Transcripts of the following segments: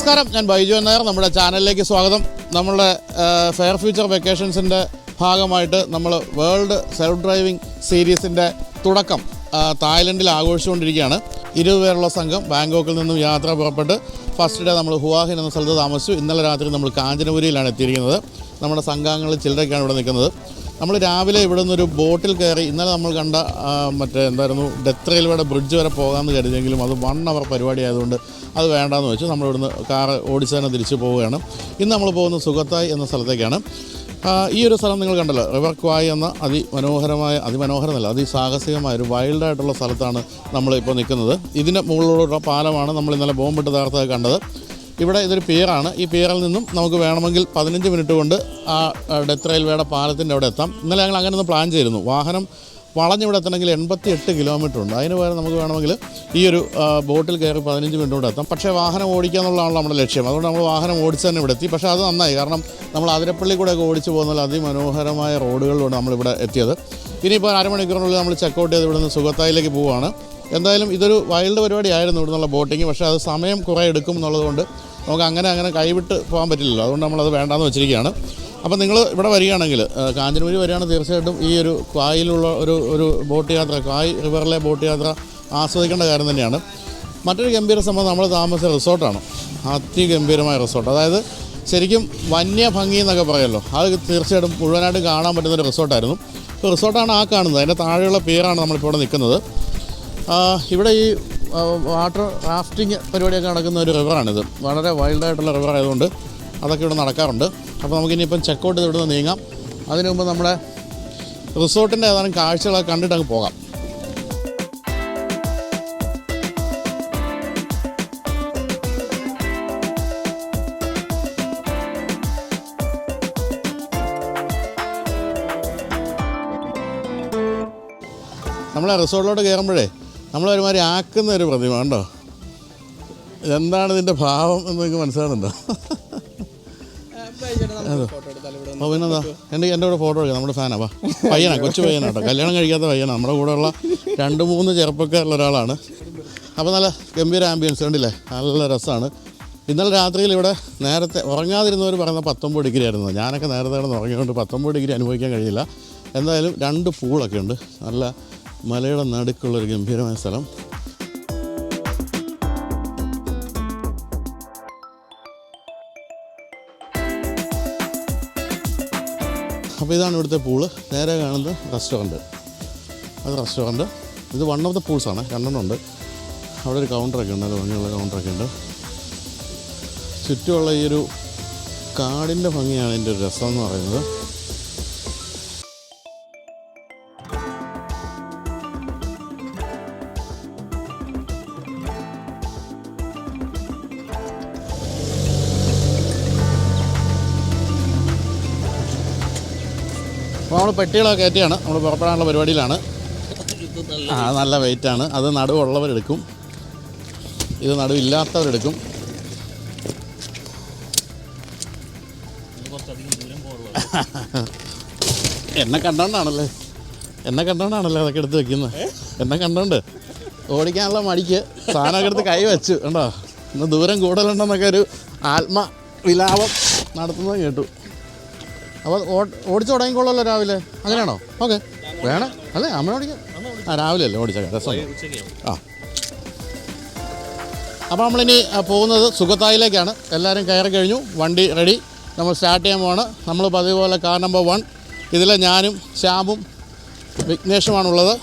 നമസ്കാരം, ഞാൻ ബൈജു നായർ. നമ്മുടെ ചാനലിലേക്ക് സ്വാഗതം. നമ്മളുടെ ഫെയർ ഫ്യൂച്ചർ വെക്കേഷൻസിൻ്റെ ഭാഗമായിട്ട് നമ്മൾ വേൾഡ് സെൽഫ് ഡ്രൈവിംഗ് സീരീസിൻ്റെ തുടക്കം തായ്ലൻഡിൽ ആഘോഷിച്ചുകൊണ്ടിരിക്കുകയാണ്. 20 പേരുള്ള സംഘം ബാങ്കോക്കിൽ നിന്നും യാത്ര പുറപ്പെട്ട് ഫസ്റ്റ് ഡേ നമ്മൾ ഹുവാഹിൻ എന്ന സ്ഥലത്ത് താമസിച്ചു. ഇന്നലെ രാത്രി നമ്മൾ കാഞ്ചനപുരിയിലാണ് എത്തിയിരിക്കുന്നത്. നമ്മുടെ സംഘാംഗങ്ങളിൽ ചിലരൊക്കെയാണ് ഇവിടെ നിൽക്കുന്നത്. നമ്മൾ രാവിലെ ഇവിടെ നിന്നൊരു ബോട്ടിൽ കയറി ഇന്നലെ നമ്മൾ കണ്ട ഡെത്ത് റെയിൽവേയുടെ ബ്രിഡ്ജ് വരെ പോകാമെന്ന് കരുതിയെങ്കിലും അത് 1 അവർ പരിപാടി ആയതുകൊണ്ട് അത് വേണ്ടാന്ന് വെച്ചു. നമ്മളിവിടുന്ന് കാറ് ഓടിച്ച് തന്നെ തിരിച്ചു പോവുകയാണ്. ഇന്ന് നമ്മൾ പോകുന്നത് സുഖത്തായ് എന്ന സ്ഥലത്തേക്കാണ്. ഈ ഒരു സ്ഥലം നിങ്ങൾ കണ്ടല്ലോ, റിവർ ക്വായ് എന്ന അതിമനോഹരമല്ല അതിസാഹസികമായ ഒരു വൈൽഡായിട്ടുള്ള സ്ഥലത്താണ് നമ്മളിപ്പോൾ നിൽക്കുന്നത്. ഇതിൻ്റെ മുകളിലുള്ള പാലമാണ് നമ്മൾ ഇന്നലെ ബോംബിട്ട് തകർത്തത് കണ്ടത്. ഇവിടെ ഇതൊരു പിയറാണ്. ഈ പിയറിൽ നിന്നും നമുക്ക് വേണമെങ്കിൽ 15 മിനിറ്റ് കൊണ്ട് ആ ഡെത്ത് റെയിൽവേയുടെ പാലത്തിൻ്റെ അവിടെ എത്താം. ഇന്നലെ ഞങ്ങൾ അങ്ങനെ ഒന്ന് പ്ലാൻ ചെയ്തിരുന്നു. വാഹനം വളഞ്ഞിവിടെ എത്തണമെങ്കിൽ 88 കിലോമീറ്റർ ഉണ്ട്. അതിന് പകരം നമുക്ക് വേണമെങ്കിൽ ഈ ഒരു ബോട്ടിൽ കയറി 15 മിനിറ്റ് കൊണ്ട് എത്താം. പക്ഷേ വാഹനം ഓടിക്കുക എന്നുള്ളതാണല്ലോ നമ്മുടെ ലക്ഷ്യം. അതുകൊണ്ട് നമ്മൾ വാഹനം ഓടിച്ച് തന്നെ ഇവിടെ എത്തി. പക്ഷേ അത് നന്നായി, കാരണം നമ്മൾ അതിരപ്പള്ളി കൂടെയൊക്കെ ഓടിച്ച് പോകുന്ന അതിമനോഹരമായ റോഡുകളിലൂടെ നമ്മളിവിടെ എത്തിയത്. ഇനിയിപ്പോൾ അരമണിക്കൂറിനുള്ളിൽ നമ്മൾ ചെക്കൗട്ട് ചെയ്ത് ഇവിടെ നിന്ന് സുഖത്തായിലേക്ക് പോവുകയാണ്. എന്തായാലും ഇതൊരു വൈൽഡ് പരിപാടിയായിരുന്നു ഇവിടെ നിന്നുള്ള ബോട്ടിങ്. പക്ഷേ അത് സമയം കുറേ എടുക്കും എന്നുള്ളതുകൊണ്ട് നമുക്ക് അങ്ങനെ കൈവിട്ട് പോകാൻ പറ്റില്ലല്ലോ. അതുകൊണ്ട് നമ്മളത് വേണ്ടാന്ന് വെച്ചിരിക്കുകയാണ്. അപ്പോൾ നിങ്ങൾ ഇവിടെ വരികയാണെങ്കിൽ കാഞ്ചനപുരി വരികയാണെങ്കിൽ തീർച്ചയായിട്ടും ഈ ഒരു ക്വായിലുള്ള ഒരു ബോട്ട് യാത്ര, ക്വായ് റിവറിലെ ബോട്ട് യാത്ര ആസ്വദിക്കേണ്ട കാര്യം തന്നെയാണ്. മറ്റൊരു ഗംഭീര സംഭവം നമ്മൾ താമസിച്ച റിസോർട്ടാണ്. അതിഗംഭീരമായ റിസോർട്ട്, അതായത് ശരിക്കും വന്യഭംഗി എന്നൊക്കെ പറയുമല്ലോ, അത് തീർച്ചയായിട്ടും മുഴുവനായിട്ട് കാണാൻ പറ്റുന്നൊരു റിസോർട്ടായിരുന്നു. ഇപ്പോൾ റിസോർട്ടാണ് ആ കാണുന്നത്. അതിൻ്റെ താഴെയുള്ള പിയറാണ് നമ്മളിപ്പോൾ ഇവിടെ നിൽക്കുന്നത്. ഇവിടെ ഈ വാട്ടർ റാഫ്റ്റിംഗ് പരിപാടിയൊക്കെ നടക്കുന്ന ഒരു റിവറാണിത്. വളരെ വൈൽഡായിട്ടുള്ള റിവർ ആയതുകൊണ്ട് അതൊക്കെ ഇവിടെ നടക്കാറുണ്ട്. അപ്പോൾ നമുക്കിനിയിപ്പം ചെക്കൗട്ട് ചെയ്ത് ഇവിടുന്ന് നീങ്ങാം. അതിനു മുമ്പ് നമ്മുടെ റിസോർട്ടിൻ്റെ ഏതാനും കാഴ്ചകളൊക്കെ കണ്ടിട്ട് അങ്ങ് പോകാം. നമ്മളെ റിസോർട്ടിലോട്ട് കയറുമ്പോഴേ നമ്മളൊരുമാതിരി ആക്കുന്ന ഒരു പ്രതിമ കണ്ടോ. എന്താണ് ഇതിൻ്റെ ഭാവം എന്ന് നിങ്ങൾക്ക് മനസ്സിലാകുന്നുണ്ടോ? അപ്പോൾ പിന്നെന്താ, എൻ്റെ കൂടെ ഫോട്ടോ എടുക്കാം. നമ്മുടെ ഫാനാ, പയ്യനാണ്, കൊച്ചു പയ്യനാണ് കേട്ടോ, കല്യാണം കഴിക്കാത്ത പയ്യനാണ്. നമ്മുടെ കൂടെയുള്ള 2-3 ചെറുപ്പക്കാരുള്ള ഒരാളാണ്. അപ്പോൾ നല്ല ഗംഭീര ആംബിയൻസ് കണ്ടില്ലേ, നല്ല രസമാണ്. ഇന്നലെ രാത്രിയിൽ ഇവിടെ നേരത്തെ ഉറങ്ങാതിരുന്നവർ പറയുന്ന 19 ഡിഗ്രി ആയിരുന്നു. ഞാനൊക്കെ നേരത്തെ കിടന്ന് ഉറങ്ങിയതുകൊണ്ട് 19 ഡിഗ്രി അനുഭവിക്കാൻ കഴിയില്ല. എന്തായാലും 2 പൂളൊക്കെ ഉണ്ട്. നല്ല മലയുടെ നടുക്കുള്ളൊരു ഗംഭീരമായ സ്ഥലം. അപ്പോൾ ഇതാണ് ഇവിടുത്തെ പൂള്. നേരെ കാണുന്നത് റെസ്റ്റോറൻറ്റ്. ഇത് 1 ഓഫ് ദ പൂൾസാണ്, 2 ഉണ്ട്. അവിടെ ഒരു കൗണ്ടറൊക്കെ ഉണ്ട്, നല്ല ഭംഗിയുള്ള കൗണ്ടറൊക്കെ ഉണ്ട്. ചുറ്റുമുള്ള ഈ ഒരു കാടിൻ്റെ ഭംഗിയാണ് ഇതിൻ്റെ ഒരു രസം എന്ന് പറയുന്നത്. അപ്പോൾ നമ്മൾ പെട്ടികളൊക്കെ കയറ്റിയാണ് നമ്മൾ പുറപ്പെടാനുള്ള പരിപാടിയിലാണ്. നല്ല വെയിറ്റാണ്. അത് നടുവുള്ളവരെടുക്കും, ഇത് നടുവില്ലാത്തവരെടുക്കും. എന്നെ കണ്ടോണ്ടാണല്ലേ അതൊക്കെ എടുത്ത് വെക്കുന്നത്. എന്നെ കണ്ടോണ്ട് ഓടിക്കാനുള്ള മടിക്ക് സാധനമൊക്കെ എടുത്ത് കൈ വെച്ചു കണ്ടോ. ഇന്ന് ദൂരം കൂടുതലുണ്ടെന്നൊക്കെ ഒരു ആത്മവിലാപം നടത്തുന്നത് കേട്ടു. അപ്പോൾ ഓടിച്ച് തുടങ്ങിക്കോളല്ലോ രാവിലെ, അങ്ങനെയാണോ? ഓക്കെ, വേണം അല്ലേ, അമ്മ ഓടിക്കാം. രാവിലെ അല്ലേ ഓടിച്ചേക്കാം, രസം. അപ്പോൾ നമ്മളിനി പോകുന്നത് സുഖത്തായിലേക്കാണ്. എല്ലാവരും കയറി കഴിഞ്ഞു, വണ്ടി റെഡി, നമ്മൾ സ്റ്റാർട്ട് ചെയ്യാൻ പോവാണ്. നമ്മൾ പതിവ് പോലെ കാർ നമ്പർ 1 ഇതിൽ ഞാനും ശ്യാമും വിഘ്നേഷുമാണുള്ളത്.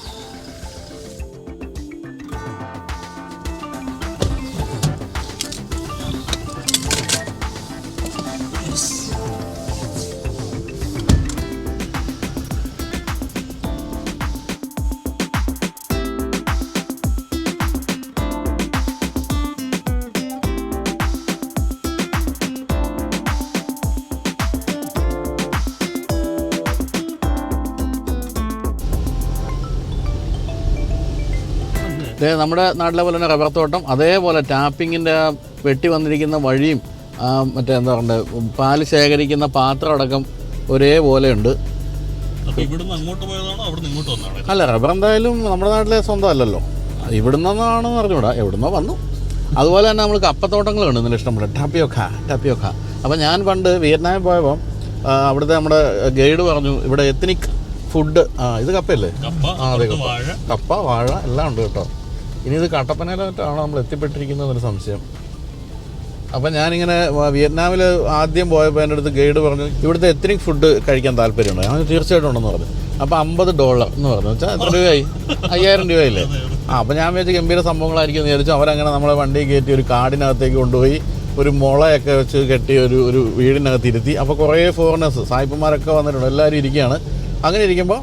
നമ്മുടെ നാട്ടിലെ പോലെ തന്നെ റബ്ബർ തോട്ടം, അതേപോലെ ടാപ്പിങ്ങിൻ്റെ വെട്ടി വന്നിരിക്കുന്ന വഴിയും മറ്റേ എന്താ പറയുക പാല് ശേഖരിക്കുന്ന പാത്രം അടക്കം ഒരേപോലെ ഉണ്ട്. അല്ല, റബ്ബർ എന്തായാലും നമ്മുടെ നാട്ടിലെ സ്വന്തം അല്ലല്ലോ, ഇവിടുന്നാണെന്ന് അറിഞ്ഞൂടാ, എവിടുന്നോ വന്നു. അതുപോലെ തന്നെ നമ്മൾ കപ്പത്തോട്ടങ്ങൾ കണ്ടു ഇഷ്ടംപോലെ ടപ്പിയോക്ക. അപ്പോൾ ഞാൻ പണ്ട് വിയറ്റ്നാമിൽ പോയപ്പോൾ അവിടുത്തെ നമ്മുടെ ഗൈഡ് പറഞ്ഞു ഇവിടെ എത്നിക് ഫുഡ് ഇത് കപ്പയല്ലേ? അതെ, കപ്പ, വാഴ എല്ലാം ഉണ്ട് കേട്ടോ. ഇനി ഇത് കട്ടപ്പനയിലായിട്ടാണോ നമ്മൾ എത്തിപ്പെട്ടിരിക്കുന്നതെന്നൊരു സംശയം. അപ്പം ഞാനിങ്ങനെ വിയറ്റ്നാമിൽ ആദ്യം പോയപ്പോൾ എൻ്റെ അടുത്ത് ഗൈഡ് പറഞ്ഞു ഇവിടുത്തെ എത്നിക് ഫുഡ് കഴിക്കാൻ താല്പര്യമുണ്ട്. ഞാൻ തീർച്ചയായിട്ടും ഉണ്ടെന്ന് പറഞ്ഞു. അപ്പോൾ $50 എന്ന് പറഞ്ഞു. വെച്ചാൽ എത്ര രൂപയായി? 5000 രൂപയില്ലേ? അപ്പോൾ ഞാൻ വിചാരിച്ച ഗംഭീര സംഭവങ്ങളായിരിക്കും എന്ന് വിചാരിച്ചു. അവരങ്ങനെ നമ്മളെ വണ്ടി കയറ്റി ഒരു കാടിനകത്തേക്ക് കൊണ്ടുപോയി ഒരു മുളയൊക്കെ വെച്ച് കെട്ടി ഒരു വീടിനകത്ത് ഇരുത്തി. അപ്പോൾ കുറേ ഫോറിനേഴ്സ് സായിപ്പന്മാരൊക്കെ വന്നിട്ടുണ്ട്, എല്ലാവരും ഇരിക്കുകയാണ്. അങ്ങനെ ഇരിക്കുമ്പോൾ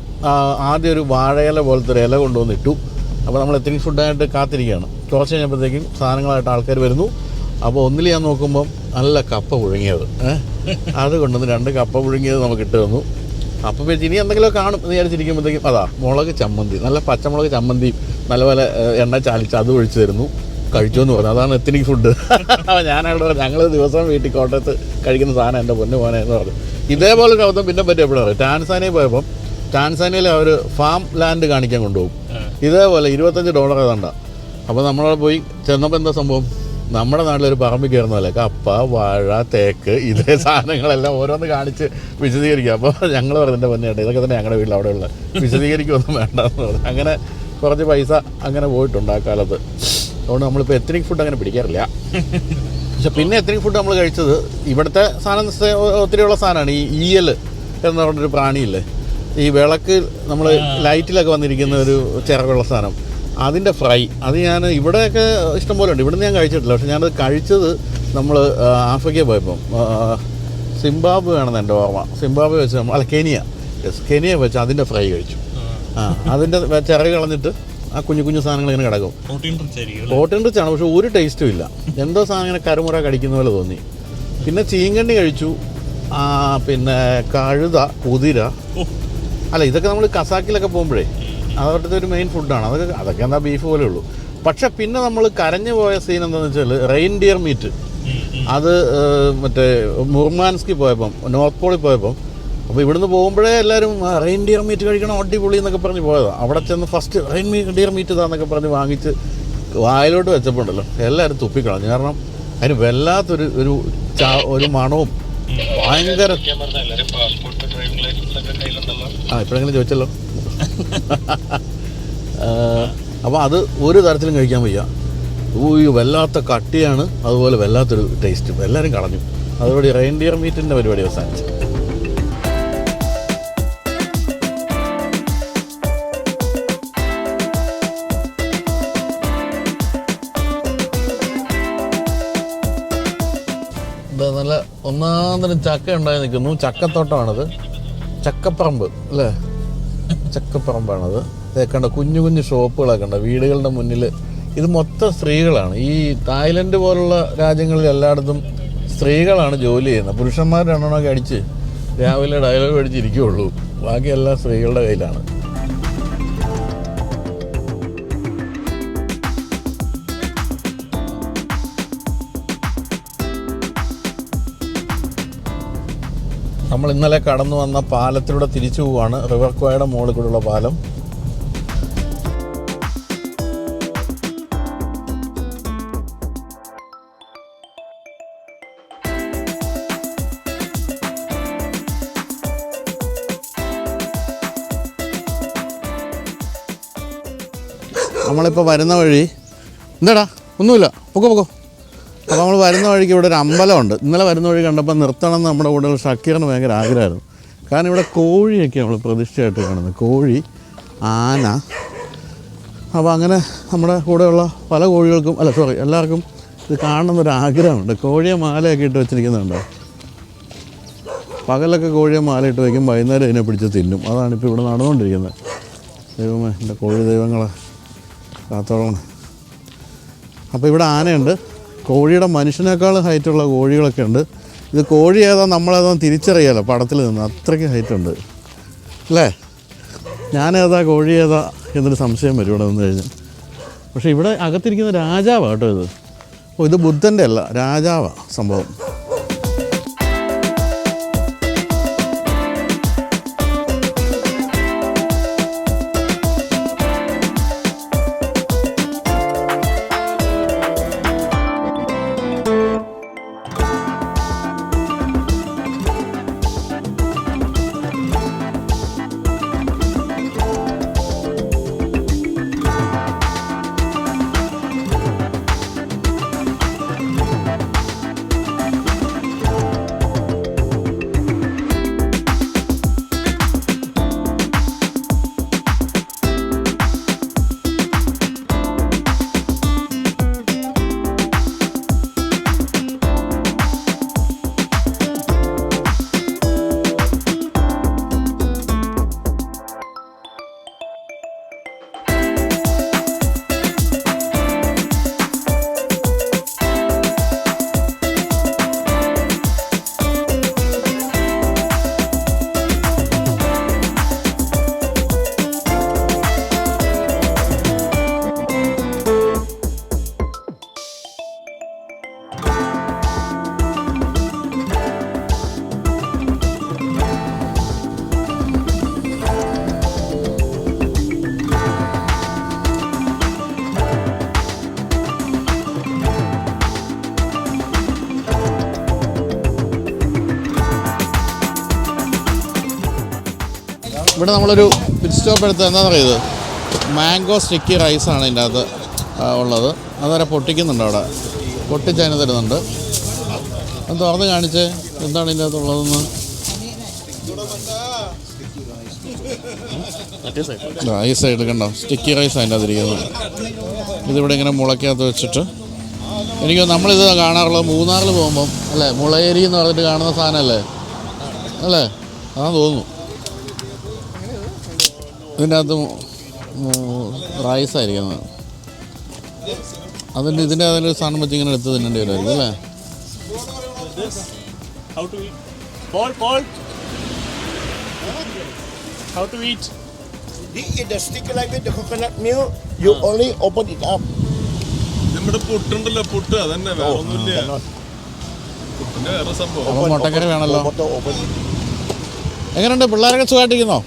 ആദ്യം ഒരു വാഴയില പോലത്തെ ഒരു ഇല കൊണ്ടുവന്നിട്ടു. അപ്പോൾ നമ്മൾ എത്നിക് ഫുഡായിട്ട് കാത്തിരിക്കുകയാണ്. കുറച്ച് കഴിഞ്ഞപ്പോഴത്തേക്കും സാധനങ്ങളായിട്ട് ആൾക്കാർ വരുന്നു. അപ്പോൾ ഒന്നിൽ ഞാൻ നോക്കുമ്പം നല്ല കപ്പ പുഴുങ്ങിയത്, അത് കൊണ്ടുവന്ന് 2 കപ്പ പുഴുങ്ങിയത് നമുക്ക് ഇട്ട് തന്നു. അപ്പോൾ വെച്ച് ഇനി എന്തെങ്കിലും കാണും എന്ന് വിചാരിച്ചിരിക്കുമ്പോഴത്തേക്കും അതാ മുളക് ചമ്മന്തി, നല്ല പച്ചമുളക് ചമ്മന്തിയും നല്ലപോലെ എണ്ണ ചാലിച്ച് അത് ഒഴിച്ച് തരുന്നു. കഴിച്ചു എന്ന് പറഞ്ഞു. അതാണ് എത്നിക് ഫുഡ്. അപ്പോൾ ഞാനവിടെ പറഞ്ഞു ഞങ്ങൾ ദിവസം വീട്ടിൽ കോട്ടയത്ത് കഴിക്കുന്ന സാധനം എൻ്റെ പൊന്നു പോനെ എന്ന് പറഞ്ഞു. ഇതേപോലെ ഒരു അവധം പിന്നെ പറ്റി എപ്പോഴാണ് ടാൻസാനിയയിൽ പോയപ്പം ടാൻസാനിയയിൽ അവർ ഫാം ലാൻഡ് കാണിക്കാൻ കൊണ്ടുപോകും. ഇതേപോലെ $25 ഏതാണ്ട. അപ്പോൾ നമ്മളവിടെ പോയി ചെന്നപ്പോൾ എന്താ സംഭവം, നമ്മുടെ നാട്ടിലൊരു പറമ്പിൽ കയറുന്ന പോലെ കപ്പ, വാഴ, തേക്ക് ഇതേ സാധനങ്ങളെല്ലാം ഓരോന്ന് കാണിച്ച് വിശദീകരിക്കുക. അപ്പോൾ ഞങ്ങൾ പറഞ്ഞതിൻ്റെ പൊന്നേട്ടെ ഇതൊക്കെ തന്നെ ഞങ്ങളുടെ വീട്ടിൽ അവിടെയുള്ള വിശദീകരിക്കൊന്നും വേണ്ടെന്ന് പറഞ്ഞു. അങ്ങനെ കുറച്ച് പൈസ അങ്ങനെ പോയിട്ടുണ്ട് ആ കാലത്ത്. അതുകൊണ്ട് നമ്മളിപ്പോൾ എത്നിക് ഫുഡ് അങ്ങനെ പിടിക്കാറില്ല. പക്ഷെ പിന്നെ എത്നിക് ഫുഡ് നമ്മൾ കഴിച്ചത് ഇവിടുത്തെ സാധനം ഒത്തിരിയുള്ള സാധനമാണ്. ഈ ഈയൽ എന്ന് പറഞ്ഞൊരു പ്രാണിയില്ലേ, ഈ വിളക്ക് നമ്മൾ ലൈറ്റിലൊക്കെ വന്നിരിക്കുന്ന ഒരു ചിറകുള്ള സാധനം, അതിൻ്റെ ഫ്രൈ. അത് ഞാൻ ഇവിടെയൊക്കെ ഇഷ്ടംപോലെ ഉണ്ട്, ഇവിടുന്ന് ഞാൻ കഴിച്ചിട്ടില്ല. പക്ഷെ ഞാനത് കഴിച്ചത് നമ്മൾ ആഫ്രിക്കയിൽ പോയപ്പം സിംബാബ്വെ ആണെന്ന് എൻ്റെ ഓർമ്മ. സിംബാബ്വെ വെച്ച് അല്ല കെനിയ വെച്ച് അതിൻ്റെ ഫ്രൈ കഴിച്ചു. അതിൻ്റെ ചിറക് കളഞ്ഞിട്ട് ആ കുഞ്ഞു കുഞ്ഞു സാധനങ്ങൾ ഇങ്ങനെ കിടക്കും. പ്രോട്ടീൻ റിച്ച് ആണ്, പക്ഷെ ഒരു ടേസ്റ്റും ഇല്ല. എന്തോ സാധനം ഇങ്ങനെ കരുമുറ കടിക്കുന്ന പോലെ തോന്നി. പിന്നെ ചീങ്കണ്ണി കഴിച്ചു, പിന്നെ കഴുത, കുതിര. അല്ല ഇതൊക്കെ നമ്മൾ കസാക്കിലൊക്കെ പോകുമ്പോഴേ അതവിടുത്തെ ഒരു മെയിൻ ഫുഡാണ്. അതൊക്കെ എന്താ ബീഫ് പോലെ ഉള്ളൂ. പക്ഷെ പിന്നെ നമ്മൾ കരഞ്ഞു പോയ സീൻ എന്താണെന്ന് വെച്ചാൽ റെയിൻഡിയർ മീറ്റ്. അത് മറ്റേ മുർമാൻസ്കി പോയപ്പം, നോർത്ത് പോളിൽ പോയപ്പം, അപ്പോൾ ഇവിടുന്ന് പോകുമ്പോഴേ എല്ലാവരും റെയിൻഡിയർ മീറ്റ് കഴിക്കണം അടിപൊളി എന്നൊക്കെ പറഞ്ഞ് പോയതാണ്. അവിടെ ചെന്ന് ഫസ്റ്റ് റെയിൻഡിയർ മീറ്റ് ഇതാന്നൊക്കെ പറഞ്ഞ് വാങ്ങിച്ച് വായിലോട്ട് വെച്ചപ്പോൾ ഉണ്ടല്ലോ എല്ലാവരും തുപ്പിക്കളഞ്ഞു. കാരണം അതിന് വല്ലാത്തൊരു ഒരു മണവും ഭയങ്കര. ഇപ്പോഴെങ്ങനെ ചോദിച്ചല്ലോ. അപ്പോൾ അത് ഒരു തരത്തിലും കഴിക്കാൻ വയ്യ. വല്ലാത്ത കട്ടിയാണ്, അതുപോലെ വല്ലാത്തൊരു ടേസ്റ്റും. എല്ലാവരും കളഞ്ഞു. അതുപോലെ റെയിൻഡിയർ മീറ്റിൻ്റെ പരിപാടി അവസാനിച്ചു. നല്ല ഒന്നാന്തരം ചക്ക ഉണ്ടായി നിൽക്കുന്നു. ചക്കത്തോട്ടമാണത്, ചക്കപ്പറമ്പ് അല്ലേ, ചക്കപ്പറമ്പാണത്. കണ്ട കുഞ്ഞു കുഞ്ഞു ഷോപ്പുകളൊക്കെ ഉണ്ട് വീടുകളുടെ മുന്നിൽ. ഇത് മൊത്തം സ്ത്രീകളാണ്. ഈ തായ്ലൻഡ് പോലുള്ള രാജ്യങ്ങളിൽ എല്ലായിടത്തും സ്ത്രീകളാണ് ജോലി ചെയ്യുന്നത്. പുരുഷന്മാർ 2 അടിച്ച് രാവിലെ ഡയലോഗ് അടിച്ചിരിക്കുകയുള്ളൂ, ബാക്കിയെല്ലാം സ്ത്രീകളുടെ കയ്യിലാണ്. നമ്മൾ ഇന്നലെ കടന്നു വന്ന പാലത്തിലൂടെ തിരിച്ചു പോവാണ്. റിവർ ക്വായുടെ മുകളിൽ കൂടെയുള്ള പാലം. നമ്മളിപ്പോൾ വരുന്ന വഴി എന്താടാ ഒന്നുമില്ല, പൊക്കോ. അപ്പോൾ നമ്മൾ വരുന്ന വഴിക്ക് ഇവിടെ ഒരു അമ്പലമുണ്ട്. ഇന്നലെ വരുന്ന വഴി കണ്ടപ്പോൾ നിർത്തണം എന്ന് നമ്മുടെ കൂടെ ഷക്കീറിന് ഭയങ്കര ആഗ്രഹമായിരുന്നു. കാരണം ഇവിടെ കോഴിയൊക്കെ നമ്മൾ പ്രതിഷ്ഠയായിട്ട് കാണുന്നത്, കോഴി, ആന. അപ്പോൾ അങ്ങനെ നമ്മുടെ കൂടെയുള്ള പല കോഴികൾക്കും എല്ലാവർക്കും ഇത് കാണുന്നൊരു ആഗ്രഹമുണ്ട്. കോഴിയെ മാലയൊക്കെ ഇട്ട് വെച്ചിരിക്കുന്നുണ്ടോ. പകലൊക്കെ കോഴിയെ മാല ഇട്ട് വയ്ക്കും, വൈകുന്നേരം ഇതിനെ പിടിച്ച് തിന്നും. അതാണിപ്പോൾ ഇവിടെ നടന്നുകൊണ്ടിരിക്കുന്നത്. ദൈവമേ, എൻ്റെ കോഴി ദൈവങ്ങളെ കാത്തോളണം. അപ്പോൾ ഇവിടെ ആനയുണ്ട്, കോഴിയുടെ മനുഷ്യനേക്കാൾ ഹൈറ്റുള്ള കോഴികളൊക്കെ ഉണ്ട്. ഇത് കോഴി ഏതാ നമ്മളേതാ തിരിച്ചറിയാലോ പടത്തിൽ നിന്ന്, അത്രയ്ക്ക് ഹൈറ്റുണ്ട് അല്ലേ. ഞാനേതാ കോഴി ഏതാ എന്നൊരു സംശയം വരും ഇവിടെ വന്നു കഴിഞ്ഞാൽ. പക്ഷേ ഇവിടെ അകത്തിരിക്കുന്ന രാജാവാണ് കേട്ടോ ഇത്. ഇത് ബുദ്ധൻ്റെ അല്ല, രാജാവാണ് സംഭവം. ഇവിടെ നമ്മളൊരു പിറ്റ് സ്റ്റോപ്പ് എടുത്ത് എന്താണെന്ന് പറയുന്നത് മാംഗോ സ്റ്റിക്കി റൈസാണ് ഇതിൻ്റെ അകത്ത് ഉള്ളത്. അതുവരെ പൊട്ടിക്കുന്നുണ്ട് അവിടെ, പൊട്ടിച്ചതിന് തരുന്നുണ്ട്. അത് തുറന്ന് കാണിച്ചേ എന്താണ് ഇതിൻ്റെ അകത്തുള്ളതെന്ന്. ഈ സൈഡിൽ കണ്ടോ സ്റ്റിക്കി റൈസ് അതിൻ്റെ അകത്തിരിക്കുന്നത്. ഇതിവിടെ ഇങ്ങനെ മുളയ്ക്കകത്ത് വെച്ചിട്ട് എനിക്ക് നമ്മളിത് കാണാറുള്ളത് മൂന്നാറിൽ പോകുമ്പം അല്ലേ, മുളയേരി എന്ന് പറഞ്ഞിട്ട് കാണുന്ന സാധനമല്ലേ അല്ലേ, അതാ തോന്നുന്നു. ഇതിൻ്റെ അകത്ത് റൈസായിരിക്കുന്നത്. ഇതിൻ്റെ അതിലൊരു സാധനം വെച്ച് ഇങ്ങനെ എടുത്ത് തിന്നേണ്ടി വരുമായിരിക്കും അല്ലേ. How to eat? You eat the stick like with the coconut milk. You only open it up. നമ്മുടെ പുട്ടുണ്ടല്ലോ, പുട്ട് അതന്നെ, വേറെ ഒന്നുമില്ല. പുട്ടിന്റെ വേറെ സംഭവം. അപ്പോൾ മുട്ടക്കറി വേണമല്ലോ. Open. എങ്ങനെയുണ്ട് പിള്ളേരൊക്കെ സുഖമായിട്ടിരിക്കുന്നോ?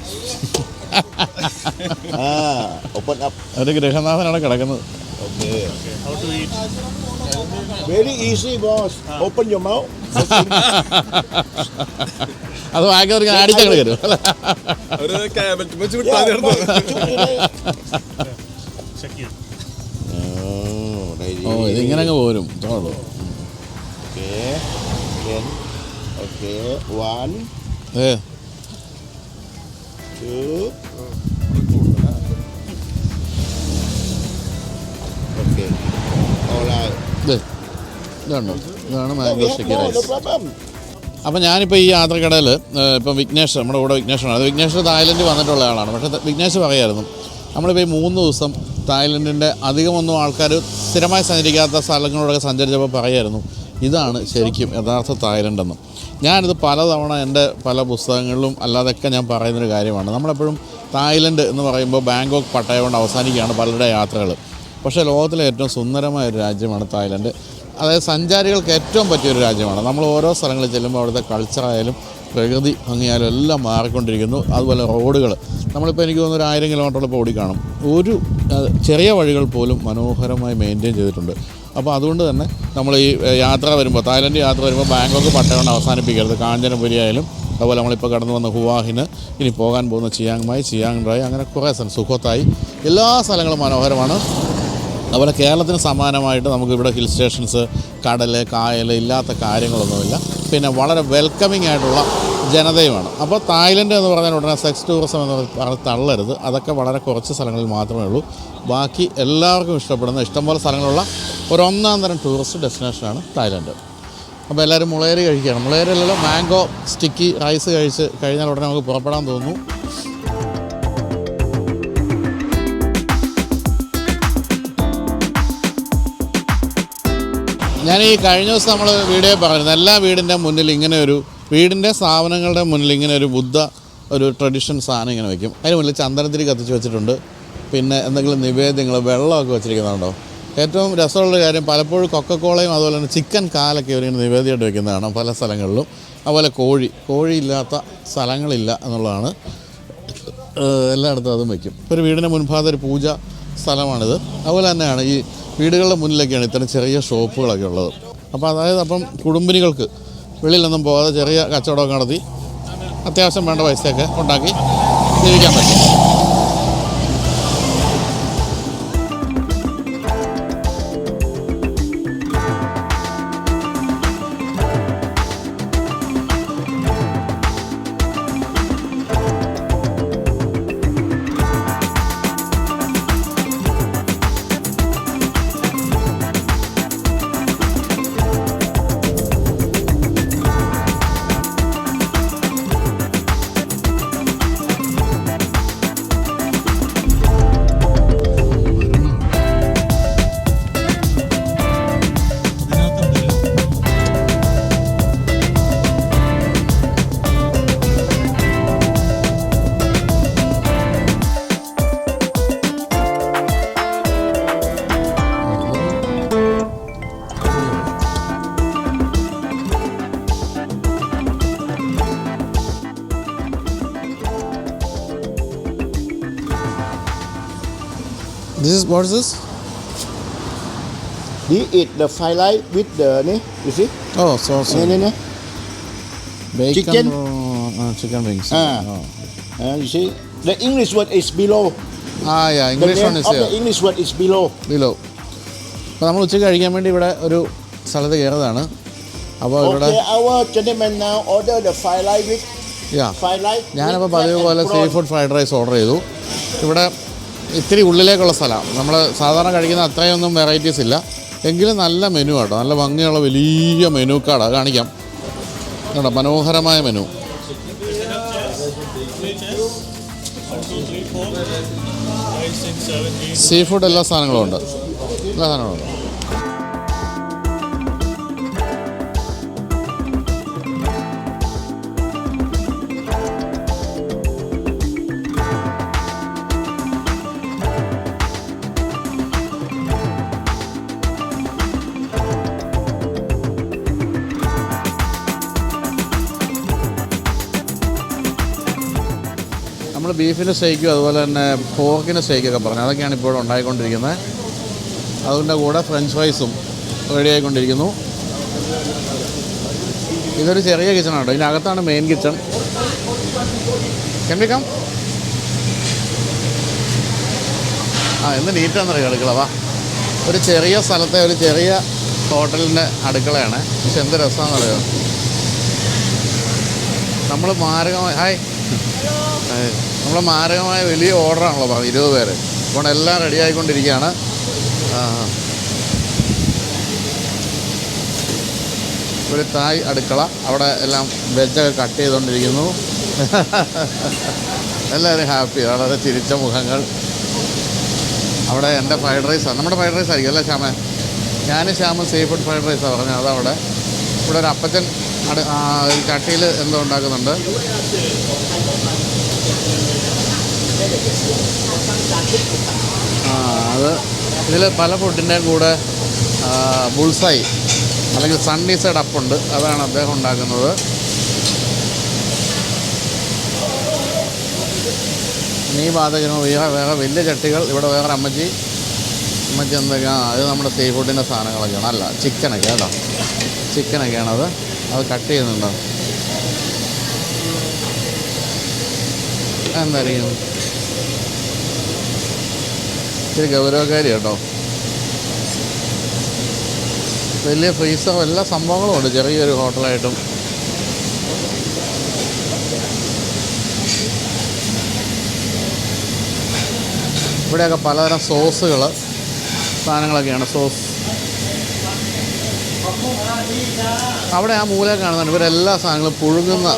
Open up. ഒരു ഗൃഹനാഥനാണ് കിടക്കുന്നത്. Okay. How to eat? Very easy, boss. Open your mouth. അത് വായിക്കാതെ അടിച്ചങ്ങനെ വരും അല്ലേ. ഒരു ക്യാബറ്റ് വെച്ച് വിട്ടായിരുന്നു. Shakir. ഇതിങ്ങനെ അങ്ങ് പോരും. Okay. Then. Okay. 1, 2. Okay. Alright. ഇതുണ്ടോ, ഇതാണ് mango sticky No rice. problem. അപ്പം ഞാനിപ്പോൾ ഈ യാത്രക്കിടയിൽ ഇപ്പം വിഘ്നേഷ്, നമ്മുടെ കൂടെ വിഘ്നേഷാണ്. അത് വിഘ്നേഷ് തായ്ലൻഡ് വന്നിട്ടുള്ള ആളാണ്. പക്ഷേ വിഘ്നേഷ് പറയായിരുന്നു നമ്മളിപ്പോൾ ഈ 3 ദിവസം തായ്ലൻഡിൻ്റെ അധികമൊന്നും ആൾക്കാർ സ്ഥിരമായി സഞ്ചരിക്കാത്ത സ്ഥലങ്ങളിലൂടെ സഞ്ചരിച്ചപ്പോൾ പറയായിരുന്നു ഇതാണ് ശരിക്കും യഥാർത്ഥ തായ്ലൻഡെന്നും. ഞാനിത് പലതവണ എൻ്റെ പല പുസ്തകങ്ങളിലും അല്ലാതൊക്കെ ഞാൻ പറയുന്നൊരു കാര്യമാണ്. നമ്മളെപ്പോഴും തായ്ലൻഡ് എന്ന് പറയുമ്പോൾ ബാങ്കോക്ക് പട്ടായ കൊണ്ട് അവസാനിക്കുകയാണ് പലരുടെ യാത്രകൾ. പക്ഷേ ലോകത്തിലെ ഏറ്റവും സുന്ദരമായൊരു രാജ്യമാണ് തായ്ലൻഡ്. അതായത് സഞ്ചാരികൾക്ക് ഏറ്റവും പറ്റിയൊരു രാജ്യമാണ്. നമ്മൾ ഓരോ സ്ഥലങ്ങളിൽ ചെല്ലുമ്പോൾ അവിടുത്തെ കൾച്ചറായാലും പ്രകൃതി ഭംഗിയായാലും എല്ലാം മാറിക്കൊണ്ടിരിക്കുന്നു. അതുപോലെ റോഡുകൾ നമ്മളിപ്പോൾ എനിക്ക് തോന്നുന്നു 1000 കിലോമീറ്ററിൽ ഇപ്പോൾ ഓടിക്കാണും. ഒരു ചെറിയ വഴികൾ പോലും മനോഹരമായി മെയിൻറ്റെയിൻ ചെയ്തിട്ടുണ്ട്. അപ്പോൾ അതുകൊണ്ട് തന്നെ നമ്മൾ ഈ യാത്ര വരുമ്പോൾ, തായ്ലൻഡ് യാത്ര വരുമ്പോൾ ബാങ്കോക്ക് പട്ടയം കൊണ്ട് അവസാനിപ്പിക്കരുത്. കാഞ്ചനപുരി ആയാലും അതുപോലെ നമ്മളിപ്പോൾ കടന്നു വന്ന ഹുവാഹിന്, ഇനി പോകാൻ പോകുന്ന ചിയാങ് മായ്, ചിയാങ് റായ്, അങ്ങനെ കുറേ സ്ഥലം, സുഖോത്തായി, എല്ലാ സ്ഥലങ്ങളും മനോഹരമാണ്. അതുപോലെ കേരളത്തിന് സമാനമായിട്ട് നമുക്കിവിടെ ഹിൽ സ്റ്റേഷൻസ്, കടൽ, കായൽ ഇല്ലാത്ത കാര്യങ്ങളൊന്നുമില്ല. പിന്നെ വളരെ വെൽക്കമിങ് ആയിട്ടുള്ള ജനതയുമാണ്. അപ്പോൾ തായ്ലൻഡ് എന്ന് പറഞ്ഞാൽ ഉടനെ സെക്സ് ടൂറിസം എന്ന് പറഞ്ഞ് തള്ളരുത്. അതൊക്കെ വളരെ കുറച്ച് സ്ഥലങ്ങളിൽ മാത്രമേ ഉള്ളൂ. ബാക്കി എല്ലാവർക്കും ഇഷ്ടപ്പെടുന്ന ഇഷ്ടംപോലെ സ്ഥലങ്ങളുള്ള ഒരു ഒന്നാം തരം ടൂറിസ്റ്റ് ഡെസ്റ്റിനേഷനാണ് തായ്ലൻഡ്. അപ്പോൾ എല്ലാവരും മുളയരി കഴിക്കുകയാണ്. മുളയരിയല്ലല്ലോ, മാംഗോ സ്റ്റിക്കി റൈസ് കഴിച്ച് കഴിഞ്ഞാൽ ഉടനെ നമുക്ക് പുറപ്പെടാൻ തോന്നുന്നു. ഞാൻ ഈ കഴിഞ്ഞ ദിവസം നമ്മൾ വീഡിയോ പറഞ്ഞിരുന്നു, എല്ലാ വീടിൻ്റെ മുന്നിൽ ഇങ്ങനെ ഒരു, വീടിൻ്റെ സ്ഥാപനങ്ങളുടെ മുന്നിൽ ഇങ്ങനെ ഒരു ബുദ്ധ ഒരു ട്രഡീഷൻ സാധനം ഇങ്ങനെ വയ്ക്കും. അതിന് മുന്നിൽ ചന്ദനത്തിരി കത്തിച്ച് വെച്ചിട്ടുണ്ട്. പിന്നെ എന്തെങ്കിലും നിവേദ്യങ്ങൾ, വെള്ളമൊക്കെ വെച്ചിരിക്കുന്നുണ്ടോ. ഏറ്റവും രസമുള്ള കാര്യം, പലപ്പോഴും കൊക്കക്കോളയും അതുപോലെ തന്നെ ചിക്കൻ കാലൊക്കെ ഇവരിങ്ങനെ നിവേദ്യമായിട്ട് വെക്കുന്നതാണ് പല സ്ഥലങ്ങളിലും. അതുപോലെ കോഴിയില്ലാത്ത സ്ഥലങ്ങളില്ല എന്നുള്ളതാണ്. എല്ലായിടത്തും അതും വയ്ക്കും. ഒരു വീടിൻ്റെ മുൻഭാഗത്ത് ഒരു പൂജ സ്ഥലമാണിത്. അതുപോലെ തന്നെയാണ് ഈ വീടുകളുടെ മുന്നിലൊക്കെയാണ് ഇത്തരം ചെറിയ ഷോപ്പുകളൊക്കെ ഉള്ളത്. അപ്പോൾ അതായത് കുടുംബിനികൾക്ക് വെളിയിലൊന്നും പോകാതെ ചെറിയ കച്ചവടമൊക്കെ നടത്തി അത്യാവശ്യം വേണ്ട പൈസയൊക്കെ ഉണ്ടാക്കി ജീവിക്കാൻ പറ്റും. What is this? We eat the fried rice with the, you see? Oh, sauce. No. Bacon. Chicken. Chicken wings. You see? The English word is below. Yeah, The English one name is of the here. English word is below. Below. അപ്പോൾ നമ്മൾ ഉച്ചയ്ക്ക് കഴിക്കാൻ വേണ്ടി ഇവിടെ ഒരു സ്ഥലത്ത് കയറുന്നതാണ്. അപ്പോൾ ഇവിടെ Okay, our gentleman now order the fried rice with fried rice. ഞാനപ്പോൾ പതിവ് പോലെ sea food fried rice order ചെയ്തു. ഇവിടെ ഇത്തിരി ഉള്ളിലേക്കുള്ള സ്ഥലമാണ്. നമ്മൾ സാധാരണ കഴിക്കുന്ന അത്രയൊന്നും വെറൈറ്റീസ് ഇല്ല, എങ്കിലും നല്ല മെനു കേട്ടോ. നല്ല ഭംഗിയുള്ള വലിയ മെനു കാർഡാണ്, കാണിക്കാം കേട്ടോ. മനോഹരമായ മെനു. 1, 2, 3, 4, 5, 6, 7, 8. സീ ഫുഡ് എല്ലാ സാധനങ്ങളും ഉണ്ട്, എല്ലാ സാധനങ്ങളും ഉണ്ട്. നമ്മൾ ബീഫിൻ്റെ സ്റ്റേക്കും അതുപോലെ തന്നെ പോർക്കിൻ്റെ സ്റ്റേക്കൊക്കെ പറഞ്ഞു, അതൊക്കെയാണ് ഇപ്പോൾ ഉണ്ടായിക്കൊണ്ടിരിക്കുന്നത്. അതിൻ്റെ കൂടെ ഫ്രഞ്ച് ഫ്രൈസും റെഡി ആയിക്കൊണ്ടിരിക്കുന്നു. ഇതൊരു ചെറിയ കിച്ചണാണ് കേട്ടോ, ഇതിനകത്താണ് മെയിൻ കിച്ചൺ. കെമ്പിക്കാം എന്ത് നീറ്റാണെന്നറിയാം അടുക്കള. വാ, ഒരു ചെറിയ സ്ഥലത്തെ ഒരു ചെറിയ ഹോട്ടലിൻ്റെ അടുക്കളയാണ്, പക്ഷെ എന്ത് രസമാണെന്നറിയോ. നമ്മൾ മാരകമായ നമ്മൾ മാരകമായ വലിയ ഓർഡറാണല്ലോ പറഞ്ഞത്, 20 പേര്. അപ്പോൾ എല്ലാം റെഡി ആയിക്കൊണ്ടിരിക്കുകയാണ്. ഒരു തായ് അടുക്കള, അവിടെ എല്ലാം വെജൊക്കെ കട്ട് ചെയ്തുകൊണ്ടിരിക്കുന്നു. എല്ലാവരും ഹാപ്പി, വളരെ ചിരിച്ച മുഖങ്ങൾ. അവിടെ എൻ്റെ ഫ്രൈഡ് റൈസാണ്, നമ്മുടെ ഫ്രൈഡ് റൈസ് ആയിരിക്കും അല്ലേ ശ്യാമേ? ഞാനും ശ്യാമും സീ ഫുഡ് ഫ്രൈഡ് റൈസാണ് പറഞ്ഞത്. അതവിടെ ഇവിടെ ഒരു അപ്പച്ചൻ ഒരു ചട്ടിയിൽ എന്തോ ഉണ്ടാക്കുന്നുണ്ട്. അത് ഇതിൽ പല ഫുഡിൻ്റെയും കൂടെ ബുൾസായി അല്ലെങ്കിൽ സണ്ണി സൈഡ് അപ്പുണ്ട്, അതാണ് അദ്ദേഹം ഉണ്ടാക്കുന്നത്. നീ പാചകനോ വേറെ വലിയ ചട്ടികൾ. ഇവിടെ വേറെ അമ്മച്ചി എന്തൊക്കെയാണ്, അത് നമ്മുടെ സീ ഫുഡിൻ്റെ സാധനങ്ങളൊക്കെയാണ്. അല്ല, ചിക്കനൊക്കെ കേട്ടോ, ചിക്കനൊക്കെയാണത്. അത് കട്ട് ചെയ്യുന്നുണ്ടോ എന്തായിരിക്കും, ഇത്തിരി ഗൗരവക്കാരി കേട്ടോ. വലിയ ഫ്രീസറും എല്ലാ സംഭവങ്ങളും ഉണ്ട് ചെറിയൊരു ഹോട്ടലായിട്ടും. ഇവിടെയൊക്കെ പലതരം സോസുകൾ സാധനങ്ങളൊക്കെയാണ്. സോസ് അവിടെ ആ മൂല കാണുന്നുണ്ട്. ഇവരെല്ലാ സാധനങ്ങളും പുഴുങ്ങുന്ന